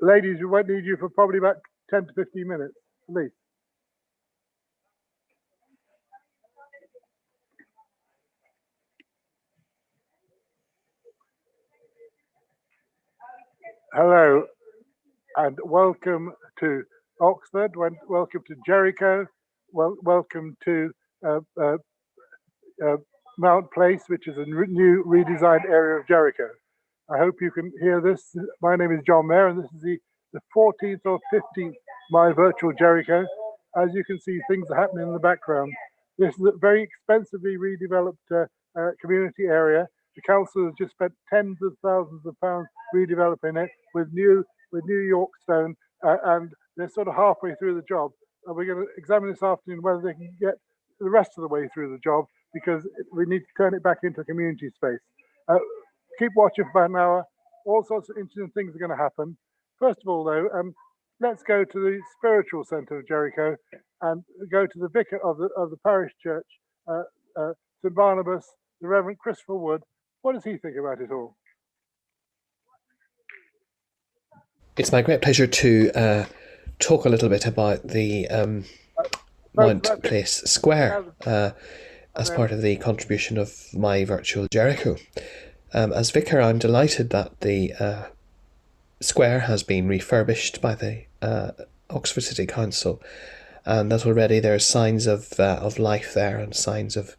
Ladies, we won't need you for probably about 10 to 15 minutes, at least. Hello, and welcome to Oxford, welcome to Jericho, welcome to uh, uh, Mount Place, which is a new redesigned area of Jericho. I hope you can hear this. My name is Joelle Mann, and this is the 14th or 15th My Virtual Jericho. As you can see, things are happening in the background. This is a very expensively redeveloped community area. The council has just spent tens of thousands of pounds redeveloping it with new York stone, and they're sort of halfway through the job. And we're going to examine this afternoon whether they can get the rest of the way through the job, because we need to turn it back into a community space. Keep watching for about an hour. All sorts of interesting things are going to happen. First of all, though, let's go to the spiritual centre of Jericho and go to the vicar of the parish church, St Barnabas, the Reverend Christopher Wood. What does he think about it all? It's my great pleasure to talk a little bit about the Mount Place Square as part of the contribution of My Virtual Jericho. As vicar, I'm delighted that the square has been refurbished by the Oxford City Council, and that already there are signs of life there, and signs of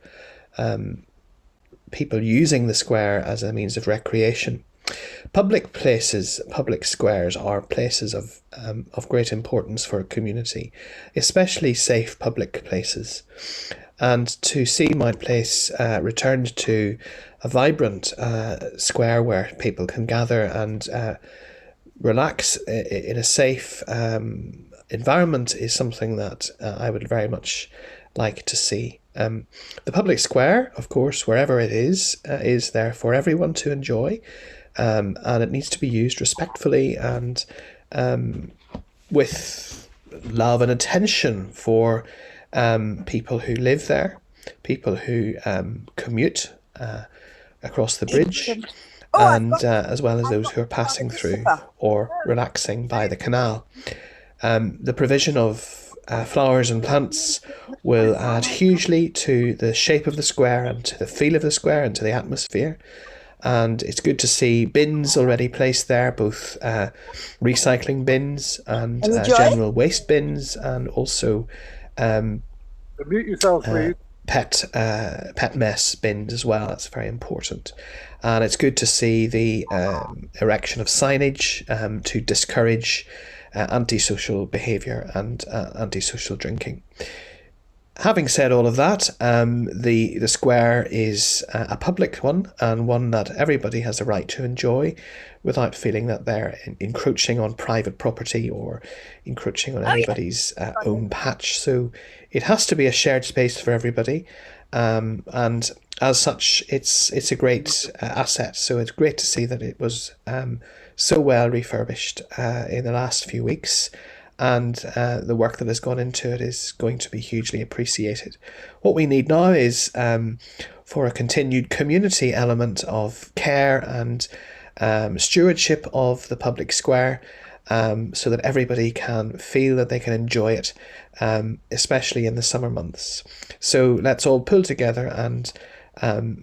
people using the square as a means of recreation. Public places, public squares, are places of great importance for a community, especially safe public places. And to see Mount Place returned to a vibrant square where people can gather and relax in a safe environment is something that I would very much like to see. The public square, of course, wherever it is there for everyone to enjoy, and it needs to be used respectfully and with love and attention for people who live there, people who commute across the bridge, and as well as those who are passing through or relaxing by the canal. The provision of flowers and plants will add hugely to the shape of the square and to the feel of the square and to the atmosphere. And it's good to see bins already placed there, both recycling bins and general waste bins, and also Mute yourself, please. Pet mess bins as well. That's very important. And it's good to see the erection of signage to discourage antisocial behaviour and antisocial drinking. Having said all of that, the square is a public one, and one that everybody has a right to enjoy without feeling that they're encroaching on private property or encroaching on anybody's own patch. So it has to be a shared space for everybody, and as such, it's a great asset. So it's great to see that it was so well refurbished in the last few weeks. And the work that has gone into it is going to be hugely appreciated. What we need now is for a continued community element of care and stewardship of the public square, so that everybody can feel that they can enjoy it, especially in the summer months. So let's all pull together and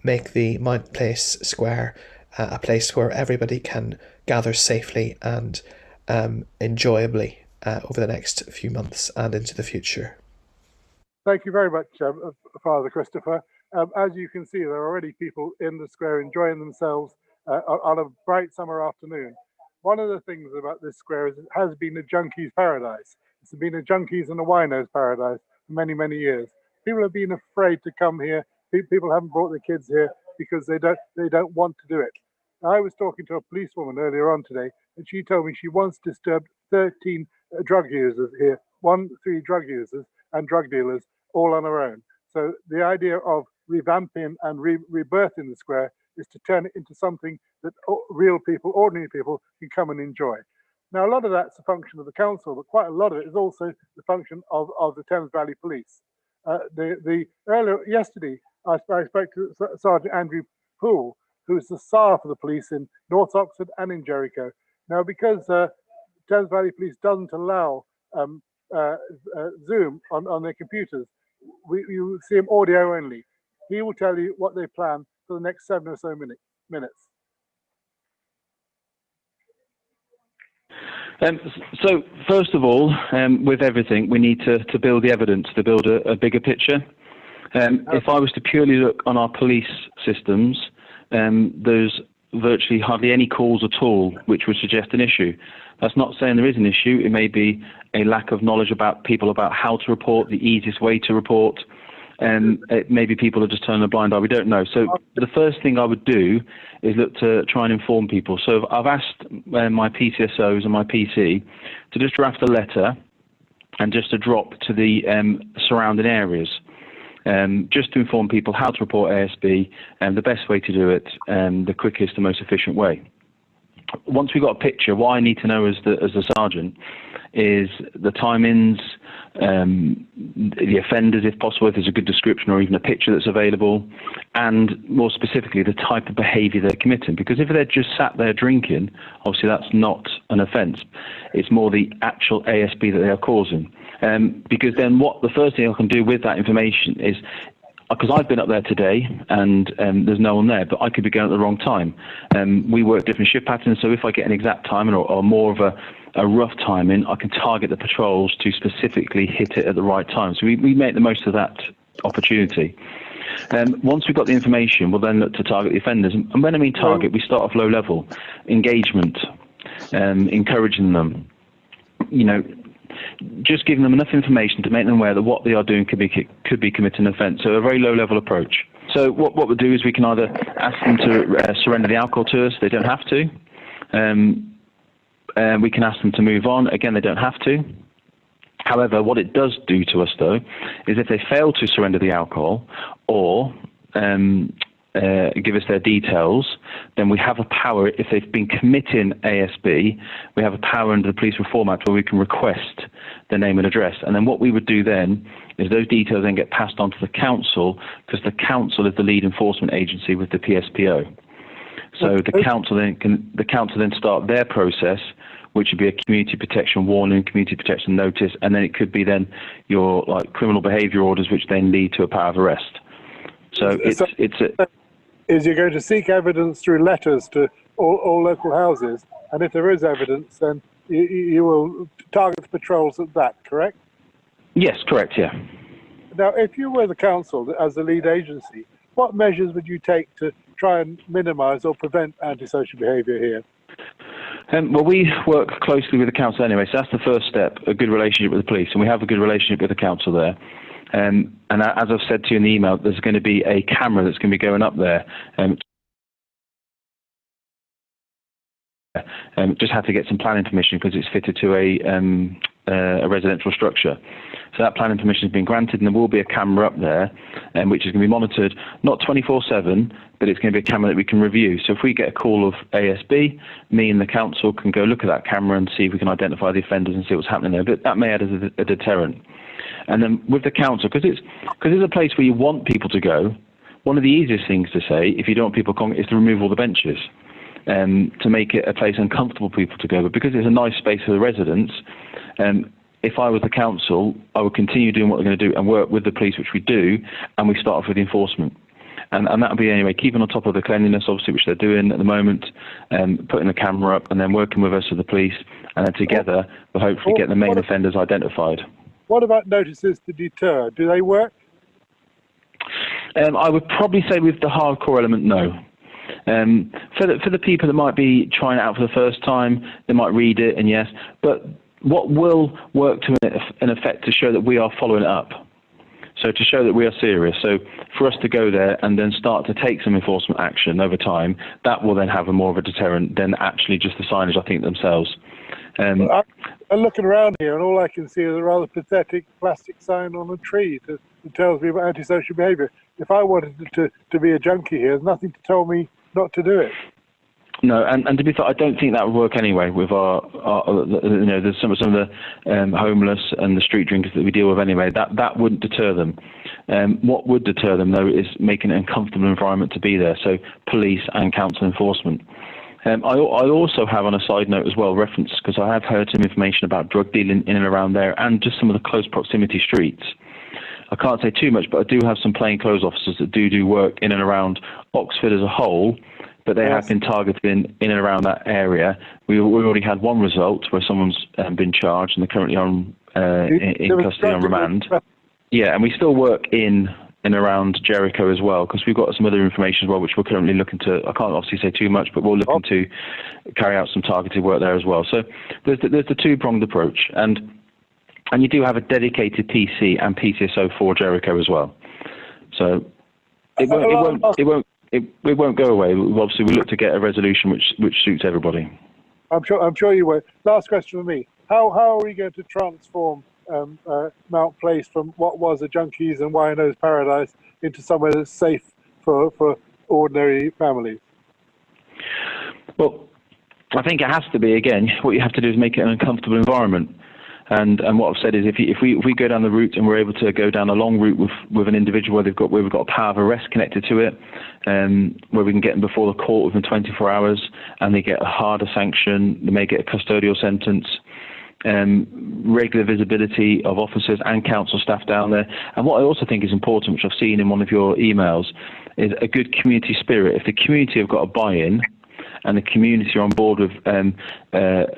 make the Mount Place Square a place where everybody can gather safely and enjoyably over the next few months and into the future. Thank you very much, Father Christopher. As you can see, there are already people in the square enjoying themselves on a bright summer afternoon. One of the things about this square is it has been a junkie's paradise. It's been a junkies and a winos paradise for many, many years. People have been afraid to come here. People haven't brought their kids here because they don't want to do it. I was talking to a policewoman earlier on today, and she told me she once disturbed 13 drug users here, 3 drug users and drug dealers, all on her own. So the idea of revamping and rebirthing the square is to turn it into something that real people, ordinary people, can come and enjoy. Now, a lot of that's a function of the council, but quite a lot of it is also the function of the Thames Valley Police. Earlier yesterday, I spoke to Sergeant Andrew Poole, who is the SAR for the police in North Oxford and in Jericho. Now, because Thames Valley Police doesn't allow Zoom on their computers. You see them audio only. He will tell you what they plan for the next 7 or so minutes. So first of all, with everything, we need to build the evidence, to build a bigger picture. If I was to purely look on our police systems, there's virtually hardly any calls at all which would suggest an issue. That's not saying there is an issue. It may be a lack of knowledge about people about how to report, the easiest way to report. Maybe people are just turning a blind eye. We don't know. So the first thing I would do is look to try and inform people. So I've asked my PCSOs and my PC to just draft a letter and just to drop to the surrounding areas, just to inform people how to report ASB and the best way to do it, the quickest and most efficient way. Once we've got a picture, what I need to know as the sergeant is the timings, the offenders, if possible, if there's a good description or even a picture that's available, and more specifically, the type of behaviour they're committing. Because if they're just sat there drinking, obviously that's not an offence. It's more the actual ASB that they are causing. Because then the first thing I can do with that information is, because I've been up there today and there's no one there, but I could be going at the wrong time. We work different shift patterns, so if I get an exact timing or more of a rough timing, I can target the patrols to specifically hit it at the right time. So we make the most of that opportunity. Once we've got the information, we'll then look to target the offenders. And when I mean target, we start off low level, engagement, encouraging them, just giving them enough information to make them aware that what they are doing could be committing an offence. So a very low-level approach. So what we'll do is we can either ask them to surrender the alcohol to us. They don't have to. We can ask them to move on. Again, they don't have to. However, what it does do to us, though, is if they fail to surrender the alcohol or give us their details, then we have a power, if they've been committing ASB, we have a power under the Police Reform Act where we can request their name and address. And then what we would do then is those details then get passed on to the council, because the council is the lead enforcement agency with the PSPO. So the council then start their process, which would be a community protection warning, community protection notice, and then it could be then your criminal behaviour orders, which then lead to a power of arrest. So is you're going to seek evidence through letters to all local houses, and if there is evidence, then you will target the patrols at that, correct? Yes, correct, yeah. Now, if you were the council as the lead agency, what measures would you take to try and minimise or prevent antisocial behaviour here? Well, we work closely with the council anyway, so that's the first step, a good relationship with the police, and we have a good relationship with the council there. And as I've said to you in the email, there's going to be a camera that's going to be going up there. Just have to get some planning permission because it's fitted to a residential structure. So that planning permission has been granted, and there will be a camera up there, which is going to be monitored, not 24/7, but it's going to be a camera that we can review. So if we get a call of ASB, me and the council can go look at that camera and see if we can identify the offenders and see what's happening there. But that may add as a deterrent. And then with the council, because it's a place where you want people to go, one of the easiest things to say, if you don't want people is to remove all the benches, to make it a place uncomfortable for people to go. But because it's a nice space for the residents, if I was the council, I would continue doing what they're going to do and work with the police, which we do, and we start off with the enforcement. And that would be anyway, keeping on top of the cleanliness, obviously, which they're doing at the moment, putting the camera up and then working with us with the police, and then together we'll hopefully get the main offenders identified. What about notices to deter? Do they work? I would probably say with the hardcore element, no. For the people that might be trying it out for the first time, they might read it, and yes. But what will work to an effect to show that we are following it up? So to show that we are serious. So for us to go there and then start to take some enforcement action over time, that will then have a more of a deterrent than actually just the signage, I think, themselves. I'm looking around here, and all I can see is a rather pathetic plastic sign on a tree that tells me about antisocial behaviour. If I wanted to be a junkie here, there's nothing to tell me not to do it. No, and to be fair, I don't think that would work anyway with our there's some of the homeless and the street drinkers that we deal with anyway. That wouldn't deter them. What would deter them, though, is making an uncomfortable environment to be there. So police and council enforcement. I also have, on a side note as well, reference, because I have heard some information about drug dealing in and around there and just some of the close proximity streets. I can't say too much, but I do have some plainclothes officers that do work in and around Oxford as a whole, but they have been targeted in and around that area. We already had one result where someone's been charged and they're currently on in custody on remand. Yeah, and we still work in and around Jericho as well, because we've got some other information as well, which we're currently looking to. I can't obviously say too much, but we're looking to carry out some targeted work there as well. So there's the two-pronged approach, and you do have a dedicated PC and PCSO for Jericho as well. So it won't go away. Obviously, we look to get a resolution which suits everybody. I'm sure you will. Last question for me: How are we going to transform Mount Place from what was a junkies and winos paradise into somewhere that's safe for ordinary families? Well, I think it has to be. Again, what you have to do is make it an uncomfortable environment. And what I've said is, if we go down the route and we're able to go down a long route with an individual where we've got a power of arrest connected to it, where we can get them before the court within 24 hours, and they get a harder sanction, they may get a custodial sentence, regular visibility of officers and council staff down there. And what I also think is important, which I've seen in one of your emails, is a good community spirit. If the community have got a buy-in, and the community are on board with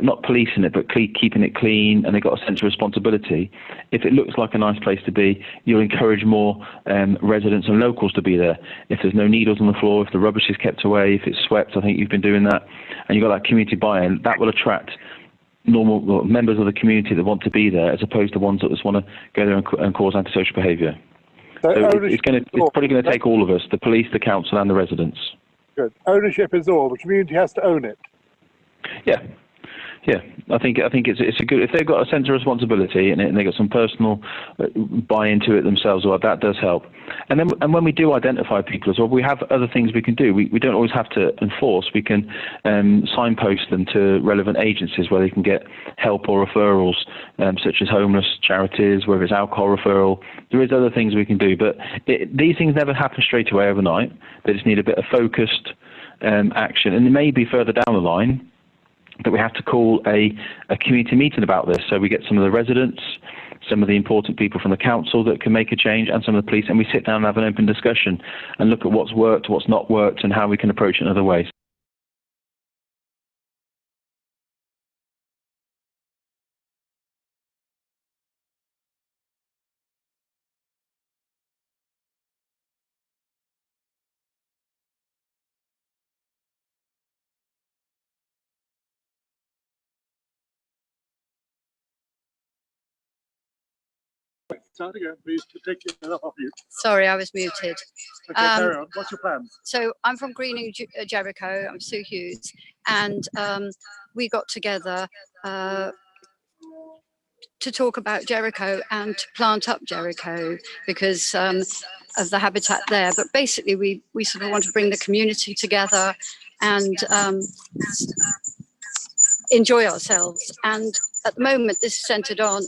not policing it, but keeping it clean, and they've got a sense of responsibility, if it looks like a nice place to be, you'll encourage more residents and locals to be there. If there's no needles on the floor, if the rubbish is kept away, if it's swept, I think you've been doing that, and you've got that community buy-in, that will attract normal members of the community that want to be there, as opposed to ones that just want to go there and cause antisocial behaviour. So it's probably going to take all of us, the police, the council and the residents. Good. Ownership is all. The community has to own it. Yeah. I think it's a good, if they've got a sense of responsibility and they've got some personal buy into it themselves, well, that does help. And when we do identify people as well, we have other things we can do. We don't always have to enforce. We can signpost them to relevant agencies where they can get help or referrals, such as homeless charities, whether it's alcohol referral. There is other things we can do, but these things never happen straight away overnight. They just need a bit of focused action, and it may be further down the line that we have to call a community meeting about this. So we get some of the residents, some of the important people from the council that can make a change, and some of the police, and we sit down and have an open discussion and look at what's worked, what's not worked, and how we can approach it in other ways. Start again, please, to take it off you. Sorry, I was muted. Okay, carry on. What's your plan? So I'm from Greening, Jericho. I'm Sue Hughes, and we got together to talk about Jericho and to plant up Jericho because of the habitat there. But basically, we sort of want to bring the community together and enjoy ourselves. And at the moment, this is centred on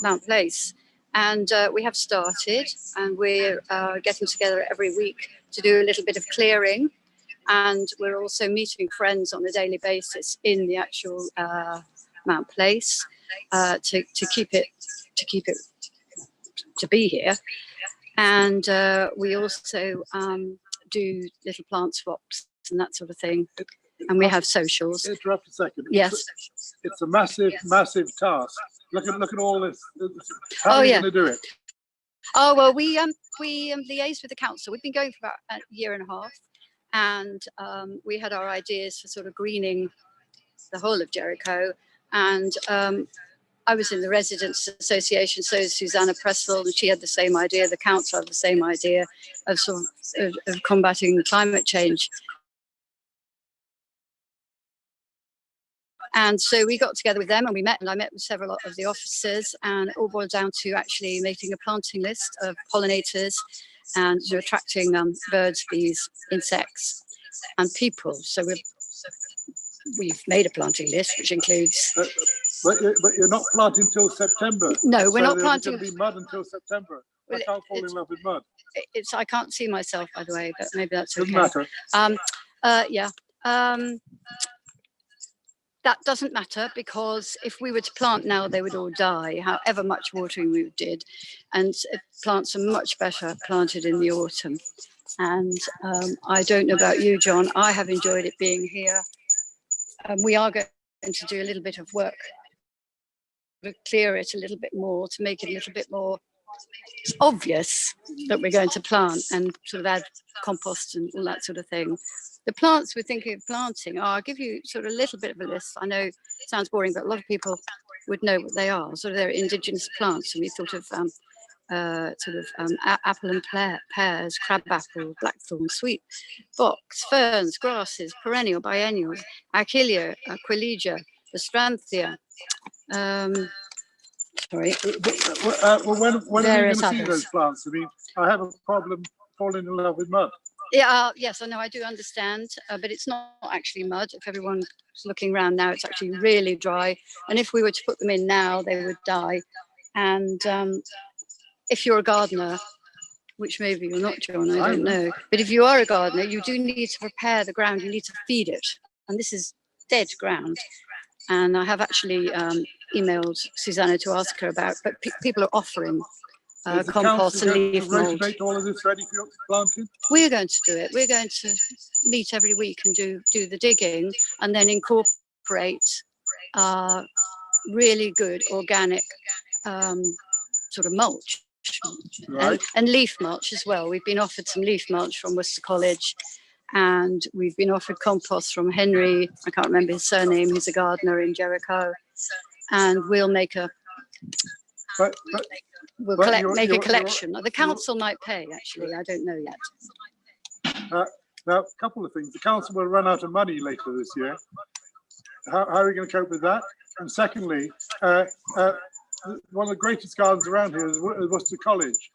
Mount Place. And we have started, and we're getting together every week to do a little bit of clearing. And we're also meeting friends on a daily basis in the actual Mount Place to keep it to be here. And we also do little plant swaps and that sort of thing. And we have socials. Interrupt a second. Yes. It's a massive task. Look at all this. How are you going to do it? Oh well, we liaise with the council. We've been going for about a year and a half, and we had our ideas for sort of greening the whole of Jericho. And I was in the Residents Association, so is Susanna Pressel, and she had the same idea. The council had the same idea of sort of combating climate change. And so we got together with them and we met, and I met with several of the officers, and it all boiled down to actually making a planting list of pollinators and attracting birds, bees, insects and people. So we've made a planting list, which includes... But you're not planting till September. No, we're not planting... It's going to be mud until September. I can't fall in love with mud. I can't see myself, by the way, but maybe that's okay. Doesn't matter. Yeah. that doesn't matter, because if we were to plant now, they would all die, however much watering we did. And plants are much better planted in the autumn. And I don't know about you, John, I have enjoyed it being here. We are going to do a little bit of work to clear it a little bit more, to make it a little bit more obvious that we're going to plant, and sort of add compost and all that sort of thing. The plants we're thinking of planting, I'll give you sort of a little bit of a list. I know it sounds boring, but a lot of people would know what they are. Sort of they're indigenous plants, and we thought of apple and pears, crabapple, blackthorn, sweet box, ferns, grasses, perennial, biennials, achillea, aquilegia, astranthia. Sorry. Well, when are we going to see others. those plants? I mean, I have a problem falling in love with mud. Yeah, yes, I know, I do understand, but it's not actually mud. If everyone's looking around now, it's actually really dry. And if we were to put them in now, they would die. And if you're a gardener, which maybe you're not, John, I don't know. But if you are a gardener, you do need to prepare the ground. You need to feed it. And this is dead ground. And I have actually emailed Susanna to ask her about, but people are offering compost and leaf mold. All of this ready for planting? We're going to do it. We're going to meet every week and do the digging, and then incorporate really good organic sort of mulch. Right. And leaf mulch as well. We've been offered some leaf mulch from Worcester College, and we've been offered compost from Henry, I can't remember his surname, he's a gardener in Jericho, and we'll make a make a collection. The council might pay, actually, I don't know yet. Now, a couple of things. The council will run out of money later this year. How are we going to cope with that? And secondly, one of the greatest gardens around here is Worcester College.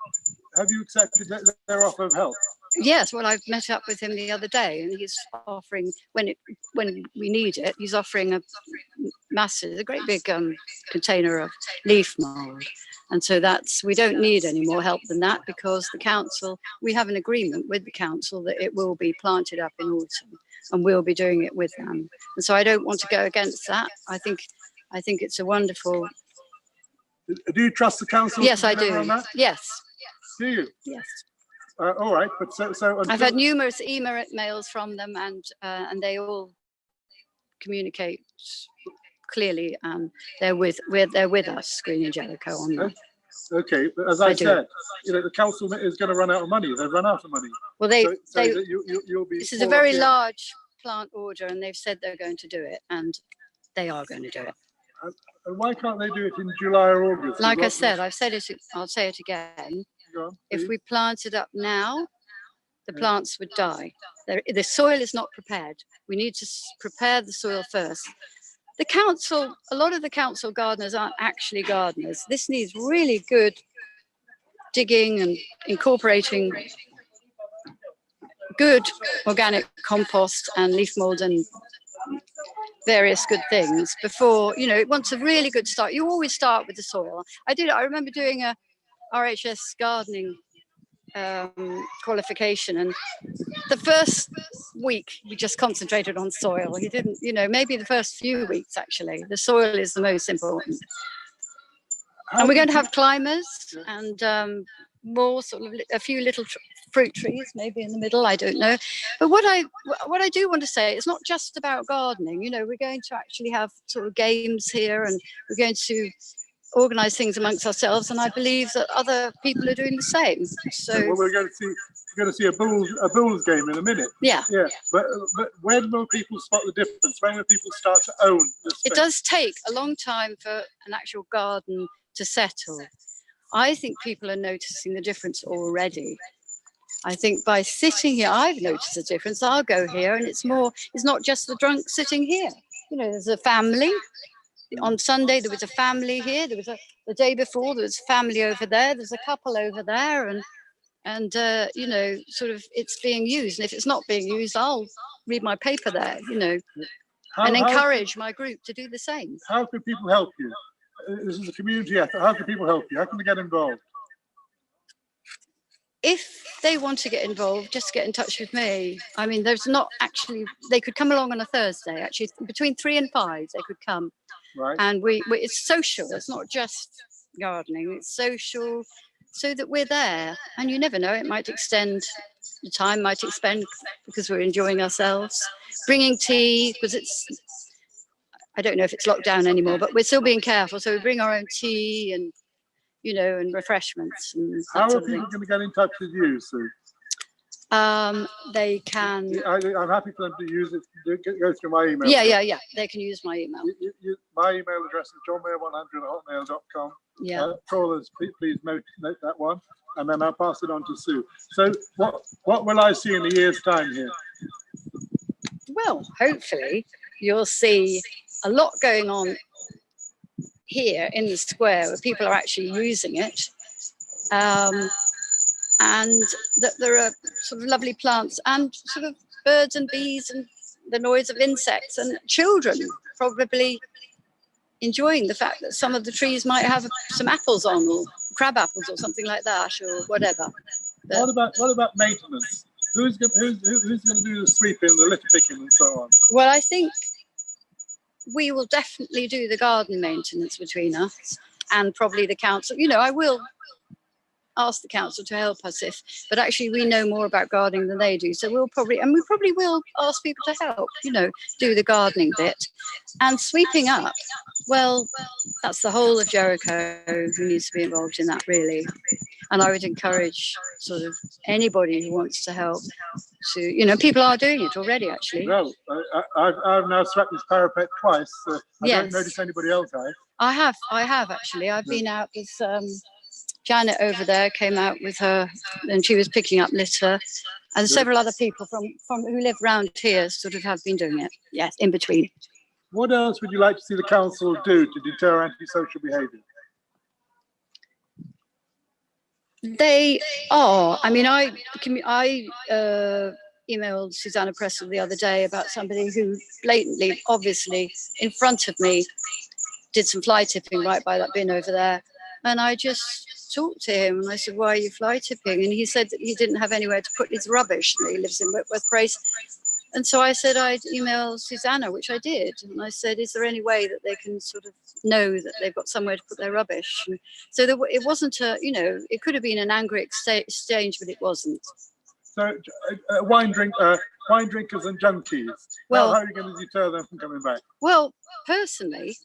Have you accepted their offer of help? Yes, well, I've met up with him the other day, and he's offering, when we need it, he's offering a great big container of leaf mold. And so we don't need any more help than that, because the council, we have an agreement with the council that it will be planted up in autumn, and we'll be doing it with them. And so I don't want to go against that. I think it's a wonderful. Do you trust the council? Yes, I do. Yes. Do you? Yes. All right, but so I've had numerous emails from them, and they all communicate clearly. They're with us, Green and Jericho, on that. Okay, but as I said, the council is going to run out of money. They've run out of money. Well, you'll be. This is a very large plant order, and they've said they're going to do it, and they are going to do it. And why can't they do it in July or August? Like I said, I've said it. I'll say it again. If we planted up now, the plants would die. The soil is not prepared. We need to prepare the soil first. The council, a lot of the council gardeners aren't actually gardeners. This needs really good digging and incorporating good organic compost and leaf mold and various good things before, it wants a really good start. You always start with the soil. I remember doing a RHS gardening qualification, and the first week we just concentrated on soil. You didn't, maybe the first few weeks, actually, the soil is the most important. And we're going to have climbers and more sort of a few little fruit trees, maybe in the middle, I don't know. But what I do want to say, it's not just about gardening. We're going to actually have sort of games here, and we're going to organise things amongst ourselves, and I believe that other people are doing the same. So well, we're going to see a Bulls game in a minute. Yeah. But when will people spot the difference? When will people start to own the space? It does take a long time for an actual garden to settle. I think people are noticing the difference already. I think by sitting here, I've noticed a difference. I'll go here, and it's not just the drunk sitting here. There's a family. On Sunday, there was a family here. There was the day before, there was a family over there. There's a couple over there, and sort of it's being used. And if it's not being used, I'll read my paper there, and encourage my group to do the same. How can people help you? This is a community effort. How can people help you? How can they get involved? if they want to get involved, just get in touch with me. I mean, there's not actually, they could come along on a Thursday, actually, between 3 and 5, they could come. Right. And it's social, it's not just gardening, it's social, so that we're there. And you never know, it might extend, the time might expand because we're enjoying ourselves. Bringing tea, because I don't know if it's locked down anymore, but we're still being careful. So we bring our own tea and, you know, and refreshments. And how are people going to get in touch with you, Sue? They can. I'm happy for them to use it. Go through my email. Yeah. They can use my email. My email address is johnmayer100@hotmail.com. Yeah. Trawlers, please note that one, and then I'll pass it on to Sue. So, what will I see in a year's time here? Well, hopefully you'll see a lot going on here in the square where people are actually using it. And that there are sort of lovely plants and sort of birds and bees and the noise of insects, and children probably enjoying the fact that some of the trees might have some apples on, or crab apples or something like that, or whatever. But what about maintenance? Who's going to do the sweeping, the litter picking, and so on? Well, I think we will definitely do the garden maintenance between us, and probably the council. You know, I will ask the council to help us but actually we know more about gardening than they do, so we probably will ask people to help, you know, do the gardening bit. And sweeping up, well, that's the whole of Jericho who needs to be involved in that, really. And I would encourage sort of anybody who wants to help to, you know, people are doing it already, actually. No, I've now swept this parapet twice. I don't notice anybody else has. I have actually. I've been out with Janet over there, came out with her, and she was picking up litter, and several other people from who live around here sort of have been doing it. Yes, in between. What else would you like to see the council do to deter antisocial behaviour? They are. I mean, I emailed Susanna Pressel the other day about somebody who blatantly, obviously, in front of me, did some fly tipping right by that bin over there, and I just talked to him and I said, why are you fly tipping? And he said that he didn't have anywhere to put his rubbish, and he lives in Whitworth Place. And so I said I'd email Susanna, which I did, and I said, is there any way that they can sort of know that they've got somewhere to put their rubbish? And so it wasn't a, you know, it could have been an angry exchange, but it wasn't. So wine drinkers and junkies, well, how are you going to deter them from coming back? Well, personally,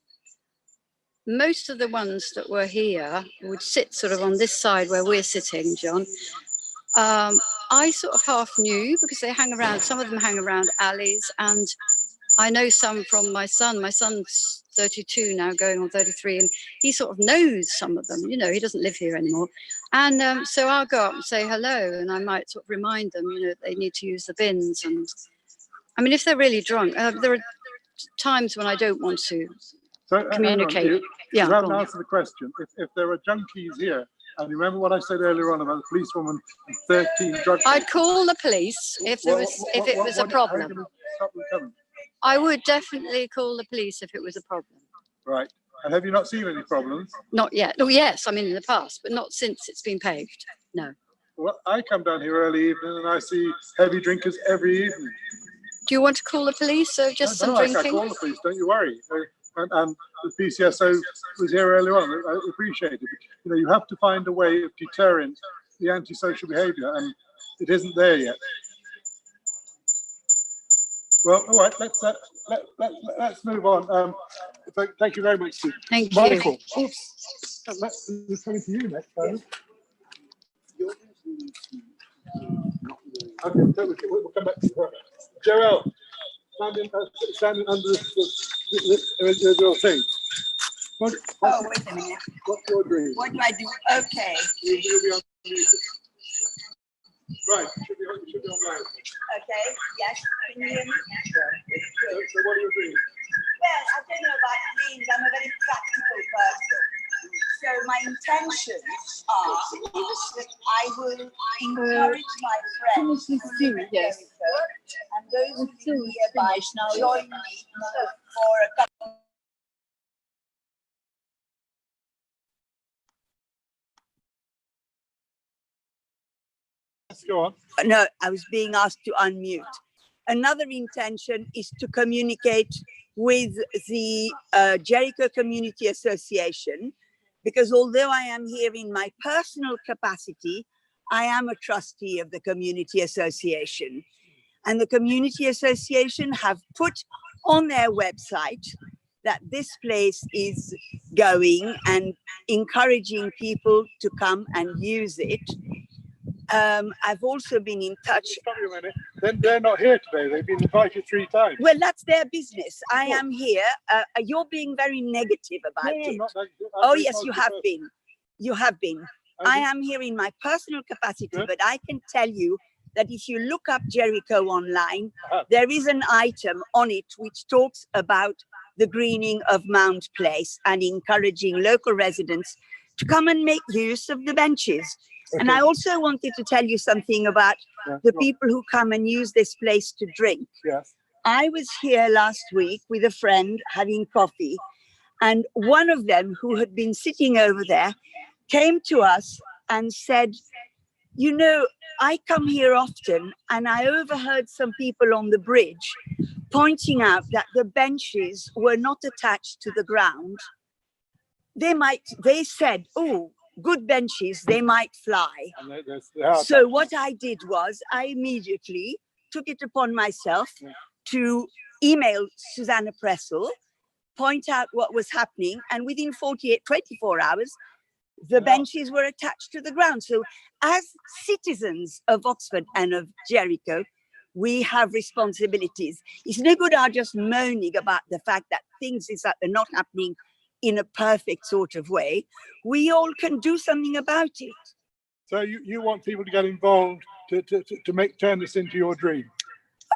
most of the ones that were here would sit sort of on this side where we're sitting, John. I sort of half knew because they hang around, some of them hang around alleys, and I know some from my son. My son's 32 now, going on 33, and he sort of knows some of them, you know, he doesn't live here anymore. And so I'll go up and say hello, and I might sort of remind them, you know, that they need to use the bins. And I mean, if they're really drunk, there are times when I don't want to communicate. You haven't answered the question. If there are junkies here, and remember what I said earlier on about the policewoman and 13 drug. I'd call the police if it was a problem. I would definitely call the police if it was a problem. Right. And have you not seen any problems? Not yet. Oh, yes. I mean, in the past, but not since it's been paved. No. Well, I come down here early evening and I see heavy drinkers every evening. Do you want to call the police or just some drinking? I call the police, don't you worry. And the PCSO was here earlier on. I appreciate it. But, you know, you have to find a way of deterring the antisocial behaviour, and it isn't there yet. Well, all right. Let's move on. Thank you very much, Sue. Thank Michael. you. Oops. We're coming to you next time. Okay, we'll come back to you. Joelle, standing under the your thing. Wait a minute. What's your dream? What do I do? Okay. You'll be on music. Right, you should be online. Okay, yes. Can you hear me? So what are your dreams? Well, I don't know about dreams. I'm a very practical person. So my intentions are that I will encourage my friends who live in Jericho and those who live nearby join me for a couple go on. No, I was being asked to unmute. Another intention is to communicate with the Jericho Community Association, because although I am here in my personal capacity, I am a trustee of the Community Association. And the Community Association have put on their website that this place is going and encouraging people to come and use it. I've also been in touch. Stop you a minute. Then they're not here today. They've been invited 3 times. Well, that's their business. I am here. You're being very negative about it. Oh, yes, you have been. You have been. I am here in my personal capacity, but I can tell you that if you look up Jericho online, there is an item on it which talks about the greening of Mount Place and encouraging local residents to come and make use of the benches. Okay. And I also wanted to tell you something about the people who come and use this place to drink. Yes. I was here last week with a friend having coffee, and one of them who had been sitting over there came to us and said, you know, I come here often and I overheard some people on the bridge pointing out that the benches were not attached to the ground. They said, oh, good benches, they might fly. So what I did was I immediately took it upon myself to email Susanna Pressel, point out what was happening, and within 24 hours, the benches were attached to the ground. So as citizens of Oxford and of Jericho, we have responsibilities. It's no good our just moaning about the fact that things are not happening in a perfect sort of way. We all can do something about it. So you want people to get involved to turn this into your dream?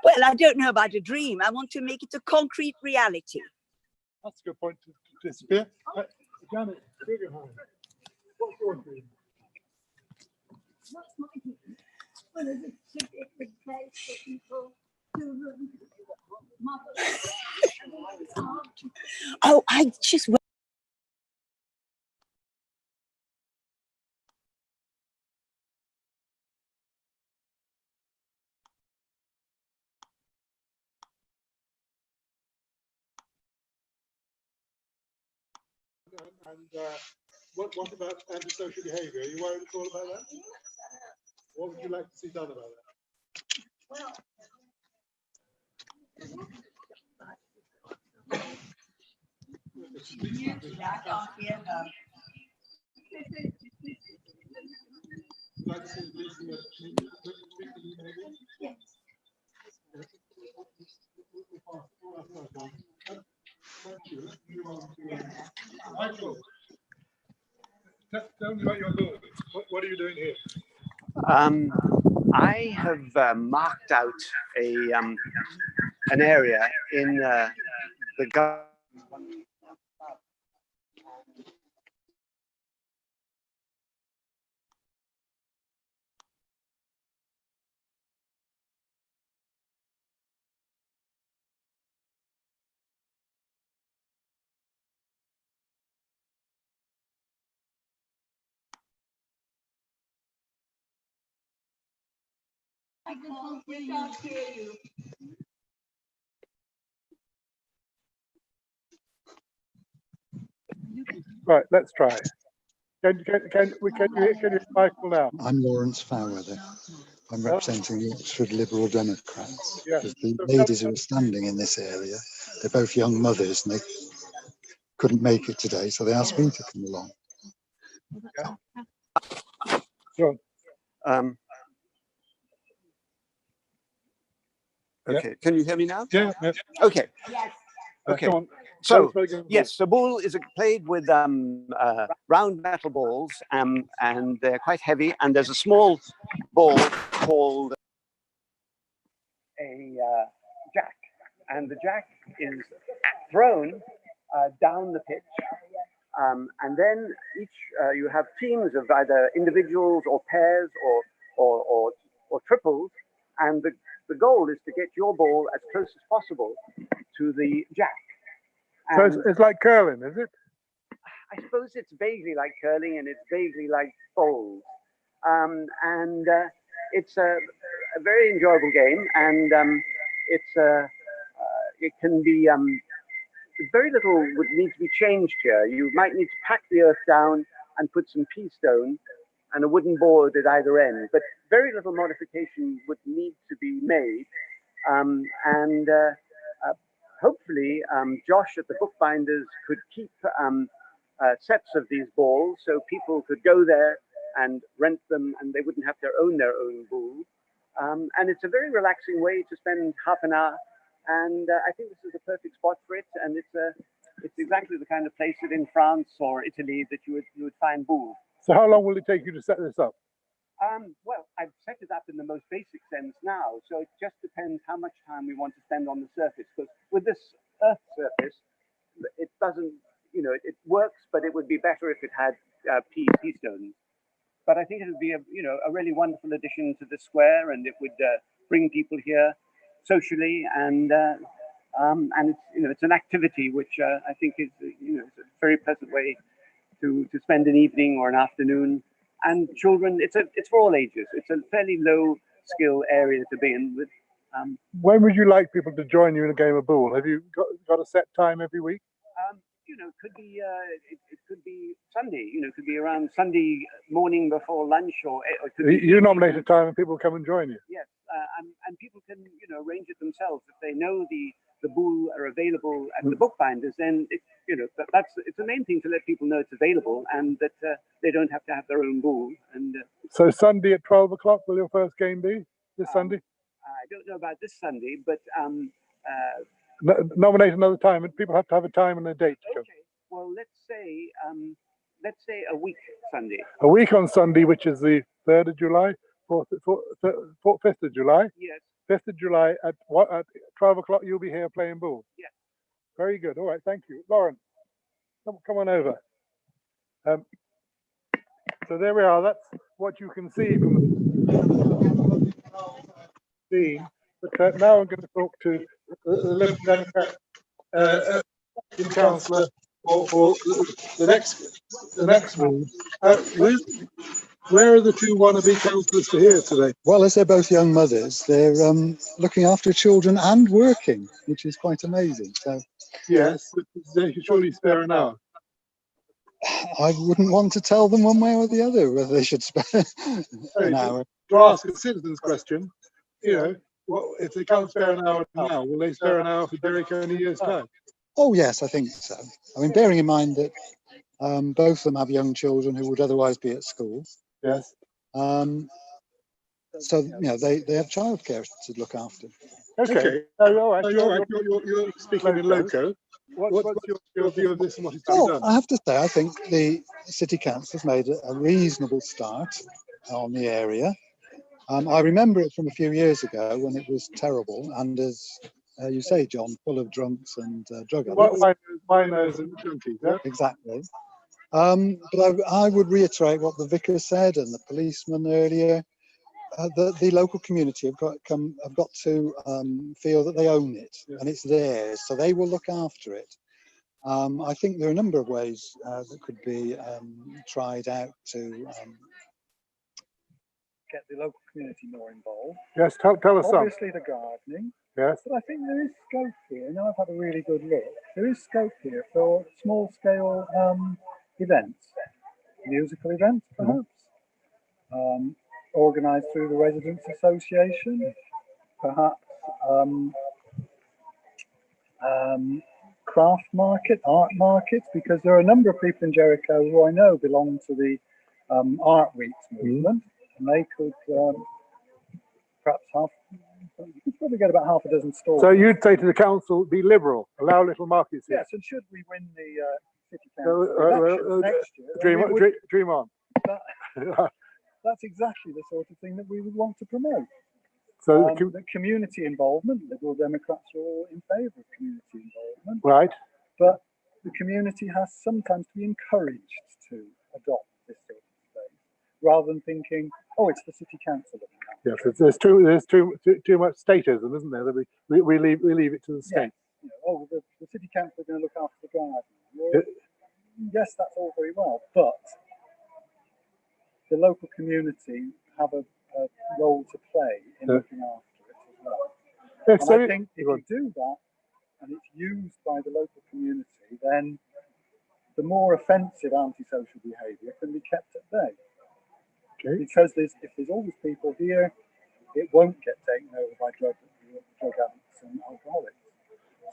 Well, I don't know about a dream. I want to make it a concrete reality. That's a good point to disappear. Janet, what's your dream? What's my dream? Well, it's a different place for people to Oh, I just... And what about antisocial behaviour? Are you worried at all about that? What would you like to see done about that? Well, Michael, tell me about your lawn. What are you doing here? I have marked out an area in the garden. We can't hear you. Right, let's try. Can you hear Michael now? I'm Lawrence Fairweather. I'm representing the Oxford Liberal Democrats. Yes. The ladies who are standing in this area, they're both young mothers and they couldn't make it today, so they asked me to come along. Yeah. Sure. Okay, can you hear me now? Yeah. Okay. Yes. Okay. So yes, so ball is played with round metal balls, and they're quite heavy. And there's a small ball called a jack, and the jack is thrown down the pitch, and then you have teams of either individuals or pairs or triples, and the goal is to get your ball as close as possible to the jack. So it's like curling, is it? I suppose it's vaguely like curling and it's vaguely like bowls. it's a very enjoyable game, and it can be very little would need to be changed here. You might need to pack the earth down and put some pea stone and a wooden board at either end, but very little modification would need to be made. Hopefully, Josh at the Bookbinders could keep sets of these balls so people could go there and rent them, and they wouldn't have to own their own ball. And it's a very relaxing way to spend half an hour. And I think this is a perfect spot for it. And it's exactly the kind of place that in France or Italy that you would find ball. So how long will it take you to set this up? Well, I've set it up in the most basic sense now. So it just depends how much time we want to spend on the surface. Because with this earth surface, it doesn't, it works, but it would be better if it had pea stones. But I think it would be a really wonderful addition to the square, and it would bring people here socially, and it's an activity which I think is it's a very pleasant way to spend an evening or an afternoon. And children, it's for all ages. It's a fairly low skill area to be in with. When would you like people to join you in a game of ball? Have you got a set time every week? It could be it could be Sunday. It could be around Sunday morning before lunch, or it could be you nominate a time and people come and join you. Yes, and people can arrange it themselves if they know the bull are available at the bookbinders. Then it's the main thing to let people know it's available, and that they don't have to have their own bull. And so Sunday at 12 o'clock will your first game be this Sunday? I don't know about this Sunday, but nominate another time, and people have to have a time and a date to come. Okay. Well, let's say a week Sunday. A week on Sunday, which is the 3rd of July, 5th of July. Yes. 5th of July at 12 o'clock. You'll be here playing ball. Yes. Very good. All right. Thank you, Lauren. Come on over. So there we are. That's what you can see from the scene. But now I'm going to talk to the Liberal Democrat councillor for the next move. Where are the two wannabe councillors for here today? Well, as they're both young mothers, they're looking after children and working, which is quite amazing. So yes, they should surely spare an hour. I wouldn't want to tell them one way or the other whether they should spare an hour. To ask a citizen's question, if they can't spare an hour now, will they spare an hour for Jericho in a year's time? Oh yes, I think so. I mean, bearing in mind that both of them have young children who would otherwise be at school. Yes. So they have childcare to look after. Okay. All right. You're speaking in loco. What's your view of this and what is to be done? I have to say, I think the City Council has made a reasonable start on the area. I remember it from a few years ago when it was terrible, and as you say, John, full of drunks and drug addicts. Winos and junkies, yeah? Exactly. But I would reiterate what the vicar said and the policeman earlier. The local community have got to feel that they own it, and it's theirs, so they will look after it. I think there are a number of ways that could be tried out to get the local community more involved. Yes, tell us some. Obviously the gardening. Yes. But I think there is scope here. Now I've had a really good look. There is scope here for small scale events, musical events perhaps, organised through the Residents Association, perhaps craft market, art markets, because there are a number of people in Jericho who I know belong to the Art Weeks movement, and they could perhaps you could probably get about half a dozen stalls. So you'd say to the council, be liberal, allow little markets here. Yes, and should we win the city council elections next year, dream on. That's exactly the sort of thing that we would want to promote. So the community involvement, Liberal Democrats are all in favour of community involvement. Right. But the community has sometimes to be encouraged to adopt this sort of space, rather than thinking, oh, it's the city council. Yes, there's too much statism, isn't there? That we leave it to the state. Yeah. The city council are going to look after the garden. Well, yes, that's all very well, but the local community have a role to play in looking after it as well. If And so, I think if you do that and it's used by the local community, then the more offensive antisocial behaviour can be kept at bay. okay. Because if there's always people here, it won't get taken over by drug addicts and alcoholics.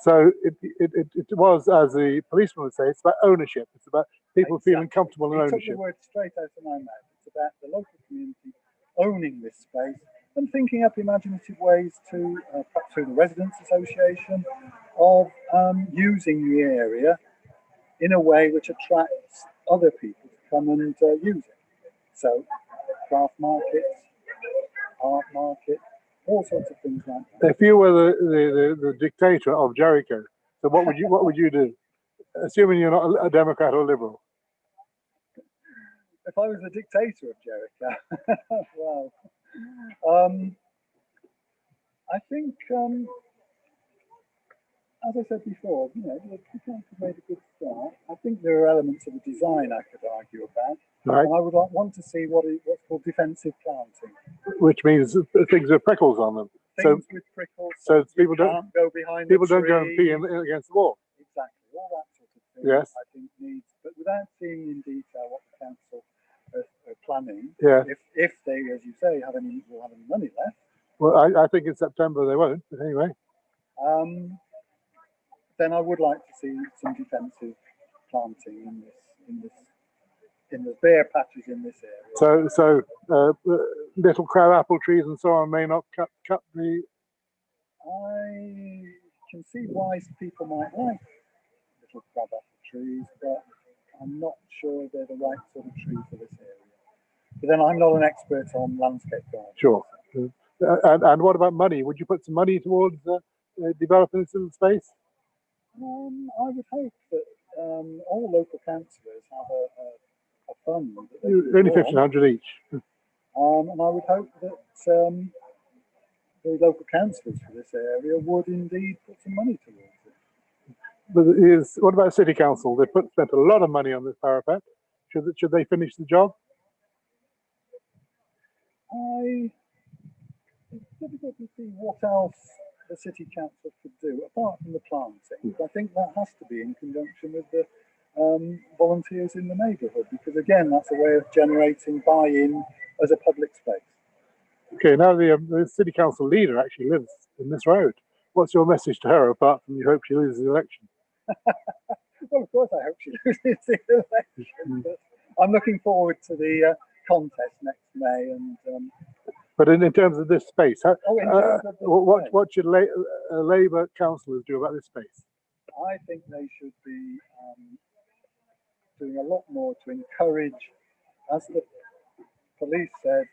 So it was, as the policeman would say, it's about ownership. It's about people feeling comfortable in He took ownership. the word straight out of my mouth. It's about the local community owning this space and thinking up imaginative ways to, perhaps through the Residents Association, of using the area in a way which attracts other people to come and use it. So, craft markets, art market, all sorts of things like that. If you were the dictator of Jericho, so what would you do? Assuming you're not a Democrat or Liberal. If I was the dictator of Jericho, wow. I think, as I said before, the council made a good start. I think there are elements of the design I could argue about. Right. And I would want to see what's called defensive planting. Which means things with prickles on them. Things with prickles, so people can't go behind people the don't go and tree. pee against the wall. Exactly, all that sort of thing. Yes. I think needs, but without seeing in detail what the council are planning. Yeah. If they, as you say, will have any money left. Well, I think in September they won't. But anyway. Then I would like to see some defensive planting in the bare patches in this area. So little crab apple trees and so on may not cut the. I can see why people might like little crab apple trees, but I'm not sure they're the right sort of tree for this area. But then I'm not an expert on landscape gardening. Sure. And what about money? Would you put some money towards developing this little space? I would hope that all local councillors have a fund. Only 1,500 each. And I would hope that the local councillors for this area would indeed put some money towards it. But what about City Council? They spent a lot of money on this parapet. Should they finish the job? It's difficult to see what else the City Council could do apart from the planting. I think that has to be in conjunction with the volunteers in the neighbourhood, because again, that's a way of generating buy-in as a public space. Okay, now the City Council leader actually lives in this road. What's your message to her apart from you hope she loses the election? Well, of course, I hope she loses the election. But I'm looking forward to the contest next May. And but in terms of this space, what should Labour councillors do about this space? I think they should be doing a lot more to encourage, as the police said,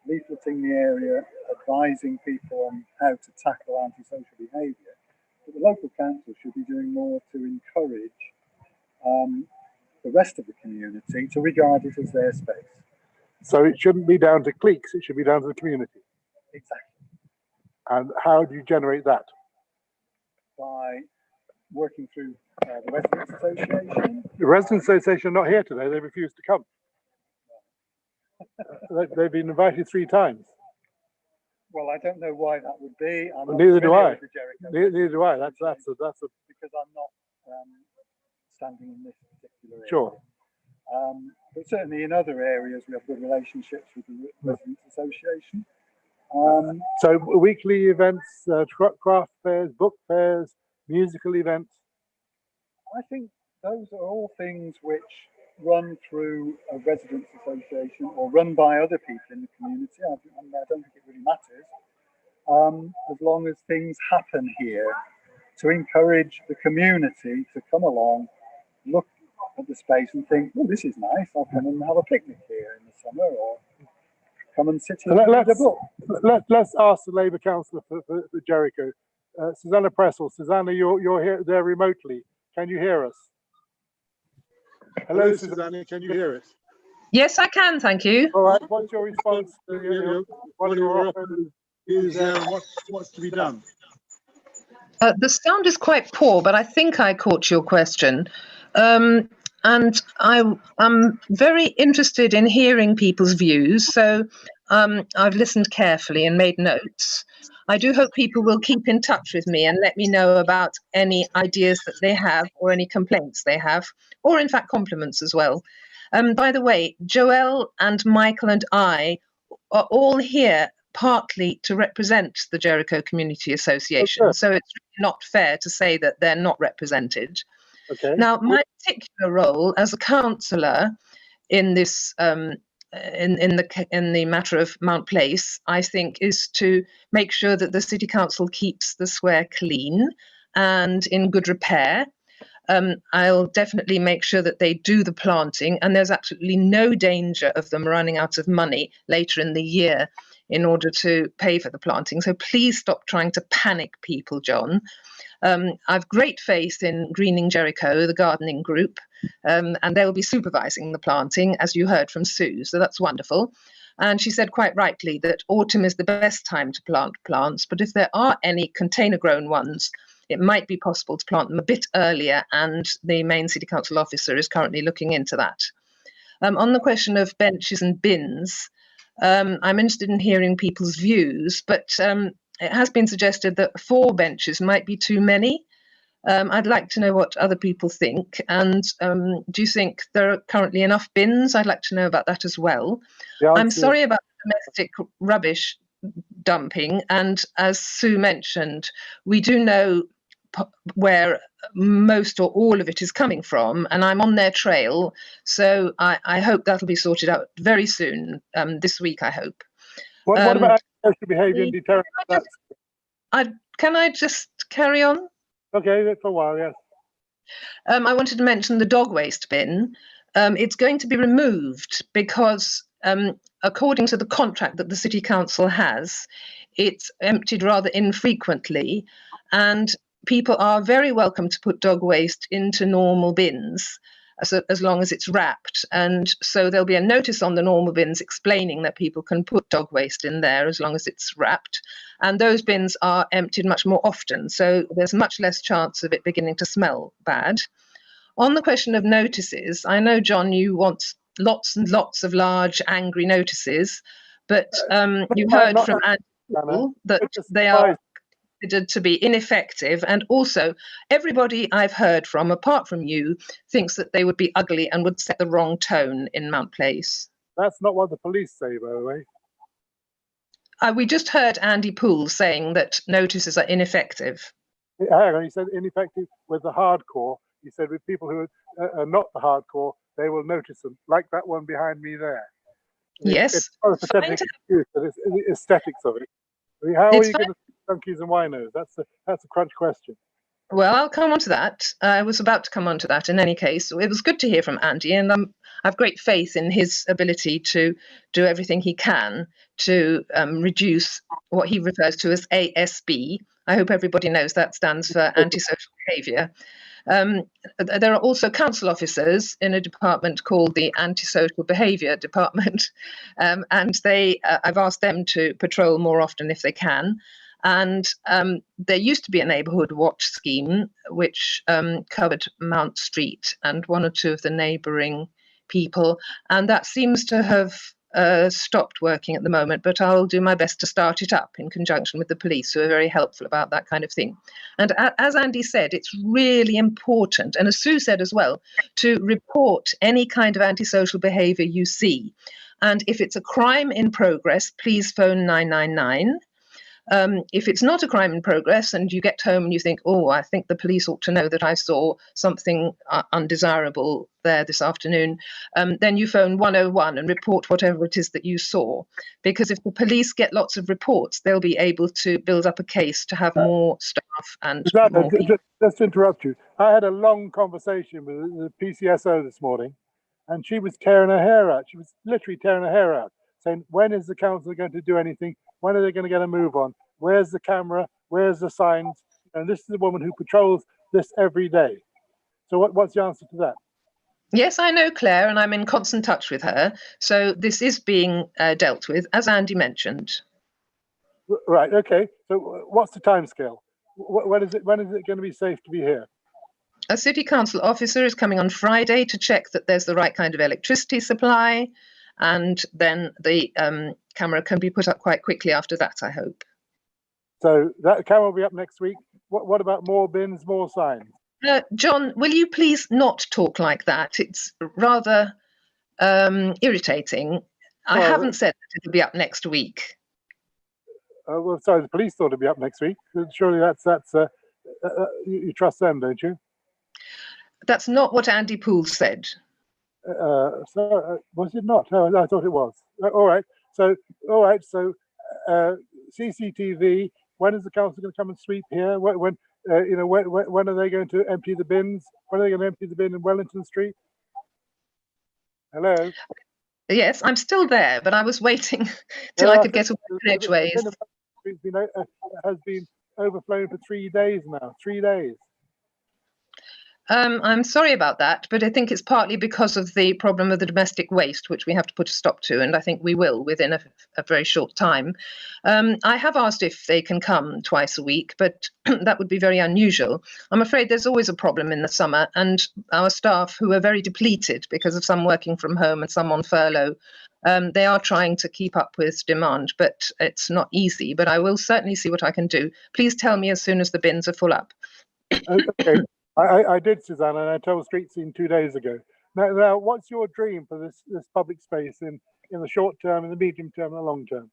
leafleting the area, advising people on how to tackle antisocial behaviour. But the local council should be doing more to encourage the rest of the community to regard it as their space. So it shouldn't be down to cliques, it should be down to the community. Exactly. And how do you generate that? By working through the Residents Association. The Residents Association are not here today, they refused to come. They've been invited 3 times. Well, I don't know why that would be. Neither do I. Neither do I. That's because I'm not standing in this particular area. Sure. But certainly in other areas we have good relationships with the Residents Association. So weekly events, craft fairs, book fairs, musical events. I think those are all things which run through a Residents Association or run by other people in the community. I don't think it really matters, as long as things happen here to encourage the community to come along, look at the space and think, oh, this is nice, I'll come and have a picnic here in the summer, or come and sit here and read a book. Let's ask the Labour councillor for Jericho, Susanna Pressel. Susanna, you're here there remotely. Can you hear us? Hello, Susanna, can you hear us? Yes, I can, thank you. All right, what's your response to what you're offering is what's to be done? The sound is quite poor, but I think I caught your question. And I'm very interested in hearing people's views. So I've listened carefully and made notes. I do hope people will keep in touch with me and let me know about any ideas that they have or any complaints they have, or in fact compliments as well. By the way, Joelle and Michael and I are all here partly to represent the Jericho Community Association, so it's not fair to say that they're not represented. Okay. Now, my particular role as a councillor in this in the matter of Mount Place, I think, is to make sure that the City Council keeps the square clean and in good repair. I'll definitely make sure that they do the planting, and there's absolutely no danger of them running out of money later in the year in order to pay for the planting. So please stop trying to panic people, John. I've great faith in Greening Jericho, the gardening group, and they'll be supervising the planting, as you heard from Sue, so that's wonderful. And she said quite rightly that autumn is the best time to plant plants, but if there are any container-grown ones, it might be possible to plant them a bit earlier, and the main City Council officer is currently looking into that. On the question of benches and bins, I'm interested in hearing people's views, but it has been suggested that 4 benches might be too many. I'd like to know what other people think. And do you think there are currently enough bins? I'd like to know about that as well. I'm sorry about domestic rubbish dumping. And as Sue mentioned, we do know where most or all of it is coming from, and I'm on their trail. So I hope that'll be sorted out very soon, this week, I hope. What about antisocial behaviour and deterrence? Can I just carry on? Okay, for a while, yes. I wanted to mention the dog waste bin. It's going to be removed because, according to the contract that the City Council has, it's emptied rather infrequently, and people are very welcome to put dog waste into normal bins as long as it's wrapped. And so there'll be a notice on the normal bins explaining that people can put dog waste in there as long as it's wrapped. And those bins are emptied much more often, so there's much less chance of it beginning to smell bad. On the question of notices, I know, John, you want lots and lots of large angry notices, but you heard from Andy that they are considered to be ineffective, and also everybody I've heard from, apart from you, thinks that they would be ugly and would set the wrong tone in Mount Place. That's not what the police say, by the way. We just heard Andy Poole saying that notices are ineffective. Hang on, he said ineffective with the hardcore. He said with people who are not the hardcore, they will notice them, like that one behind me there. Yes. It's not a pathetic excuse, but it's the aesthetics of it. I mean, how are you going to donkeys and winos? That's a crunch question. Well, I'll come on to that. I was about to come on to that in any case. It was good to hear from Andy, and I have great faith in his ability to do everything he can to reduce what he refers to as ASB. I hope everybody knows that stands for antisocial behaviour. There are also council officers in a department called the Antisocial Behaviour Department, and I've asked them to patrol more often if they can. And there used to be a neighbourhood watch scheme which covered Mount Street and one or two of the neighbouring people, and that seems to have stopped working at the moment, but I'll do my best to start it up in conjunction with the police, who are very helpful about that kind of thing. And as Andy said, it's really important, and as Sue said as well, to report any kind of antisocial behaviour you see. And if it's a crime in progress, please phone 999. If it's not a crime in progress and you get home and you think, oh, I think the police ought to know that I saw something undesirable there this afternoon, then you phone 101 and report whatever it is that you saw. Because if the police get lots of reports, they'll be able to build up a case to have more staff and more people. Just to interrupt you, I had a long conversation with the PCSO this morning, and she was tearing her hair out. She was literally tearing her hair out, saying, when is the council going to do anything? When are they going to get a move on? Where's the camera? Where's the signs? And this is a woman who patrols this every day. So what's the answer to that? Yes, I know Claire, and I'm in constant touch with her. So this is being dealt with, as Andy mentioned. Right, okay. So what's the timescale? When is it going to be safe to be here? A city council officer is coming on Friday to check that there's the right kind of electricity supply, and then the camera can be put up quite quickly after that, I hope. So that camera will be up next week. What about more bins, more signs? John, will you please not talk like that? It's rather irritating. I haven't said that it'll be up next week. Well, sorry, the police thought it'd be up next week. Surely you trust them, don't you? That's not what Andy Poole said. Was it not? No, I thought it was. All right. So CCTV. When is the council going to come and sweep here? When are they going to empty the bins? When are they going to empty the bin in Wellington Street? Hello. Yes, I'm still there, but I was waiting till I could get away from Edgeways. Has been overflowing for 3 days now. 3 days. I'm sorry about that, but I think it's partly because of the problem of the domestic waste, which we have to put a stop to, and I think we will within a very short time. I have asked if they can come twice a week, but that would be very unusual. I'm afraid there's always a problem in the summer, and our staff, who are very depleted because of some working from home and some on furlough, they are trying to keep up with demand, but it's not easy. But I will certainly see what I can do. Please tell me as soon as the bins are full up. Okay. I did, Susanna, and I told Street Scene 2 days ago. Now, what's your dream for this public space in the short term, in the medium term, and the long term?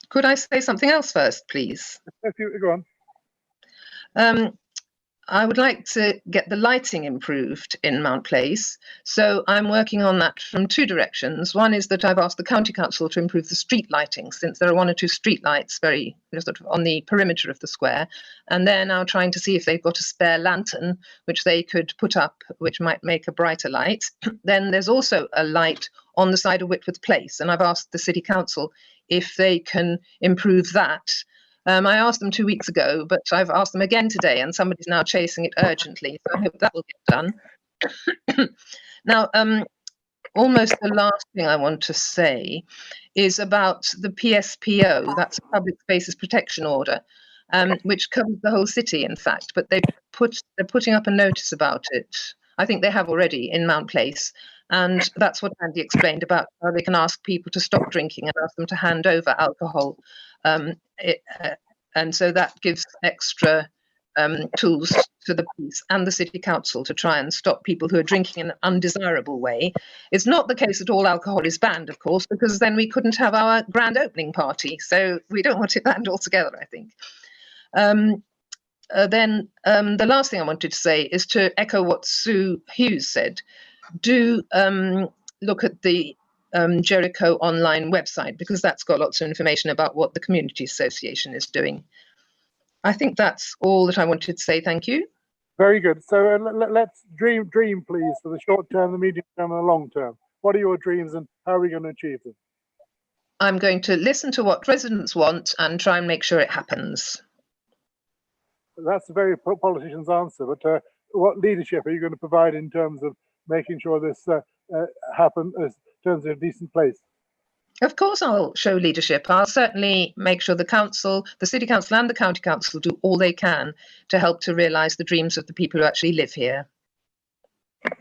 Could I say something else first, please? If you go on. I would like to get the lighting improved in Mount Place. So I'm working on that from two directions. One is that I've asked the County Council to improve the street lighting, since there are 1 or 2 street lights very sort of on the perimeter of the square. And they're now trying to see if they've got a spare lantern, which they could put up, which might make a brighter light. Then there's also a light on the side of Whitworth Place. And I've asked the City Council if they can improve that. I asked them 2 weeks ago, but I've asked them again today, and somebody's now chasing it urgently. So I hope that will get done. Now, almost the last thing I want to say is about the PSPO. That's a Public Spaces Protection Order, which covers the whole city, in fact. But they're putting up a notice about it. I think they have already in Mount Place. And that's what Andy explained about how they can ask people to stop drinking and ask them to hand over alcohol. And so that gives extra tools to the police and the City Council to try and stop people who are drinking in an undesirable way. It's not the case that all alcohol is banned, of course, because then we couldn't have our grand opening party. So we don't want it banned altogether, I think. Then the last thing I wanted to say is to echo what Sue Hughes said. Do look at the Jericho online website, because that's got lots of information about what the Community Association is doing. I think that's all that I wanted to say. Thank you. Very good. So let's dream, please, for the short term, the medium term, and the long term. What are your dreams, and how are we going to achieve them? I'm going to listen to what residents want and try and make sure it happens. That's a very politician's answer, but what leadership are you going to provide in terms of making sure this happens in terms of a decent place? Of course I'll show leadership. I'll certainly make sure the council, the City Council and the County Council do all they can to help to realise the dreams of the people who actually live here.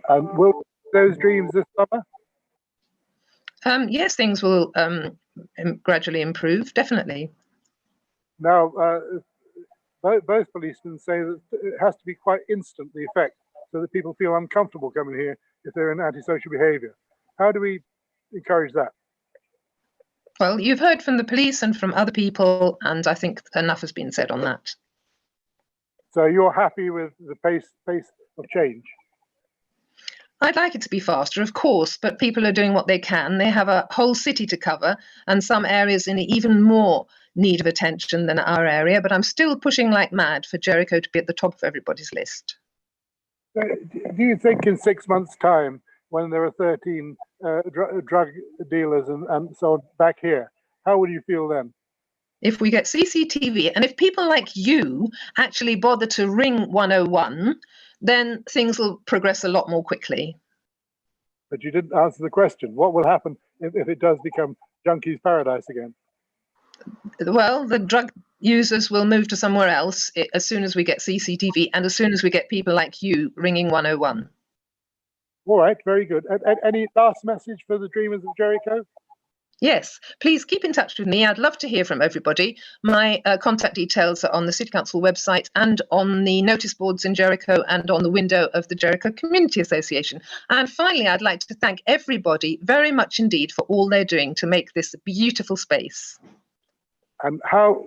Will those dreams this summer? Yes, things will gradually improve, definitely. Now, both policemen say that it has to be quite instant, the effect, so that people feel uncomfortable coming here if they're in antisocial behaviour. How do we encourage that? Well, you've heard from the police and from other people, and I think enough has been said on that. So you're happy with the pace of change? I'd like it to be faster, of course, but people are doing what they can. They have a whole city to cover and some areas in even more need of attention than our area, but I'm still pushing like mad for Jericho to be at the top of everybody's list. Do you think in 6 months' time, when there are 13 drug dealers and so on back here, how would you feel then? If we get CCTV and if people like you actually bother to ring 101, then things will progress a lot more quickly. But you didn't answer the question. What will happen if it does become junkies' paradise again? Well, the drug users will move to somewhere else as soon as we get CCTV and as soon as we get people like you ringing 101. All right, very good. Any last message for the dreamers of Jericho? Yes, please keep in touch with me. I'd love to hear from everybody. My contact details are on the City Council website and on the notice boards in Jericho and on the window of the Jericho Community Association. And finally, I'd like to thank everybody very much indeed for all they're doing to make this a beautiful space. And how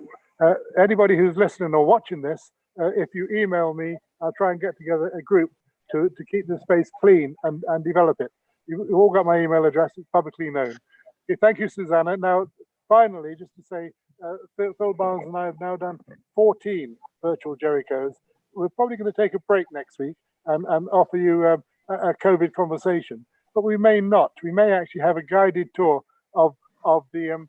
anybody who's listening or watching this, if you email me, I'll try and get together a group to keep the space clean and develop it. You've all got my email address, it's publicly known. Okay, thank you, Susanna. Now, finally, just to say, Phil Barnes and I have now done 14 virtual Jerichos. We're probably going to take a break next week and offer you a COVID conversation, but we may not. We may actually have a guided tour of the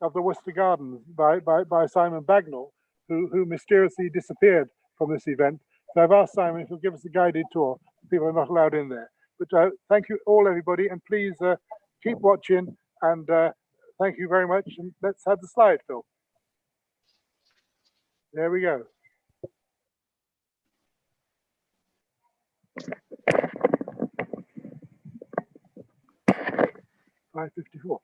Worcester Gardens by Simon Bagnall, who mysteriously disappeared from this event. So I've asked Simon if he'll give us a guided tour. People are not allowed in there. But thank you all, everybody, and please keep watching. And thank you very much. And let's have the slide, Phil. There we go. 5:54.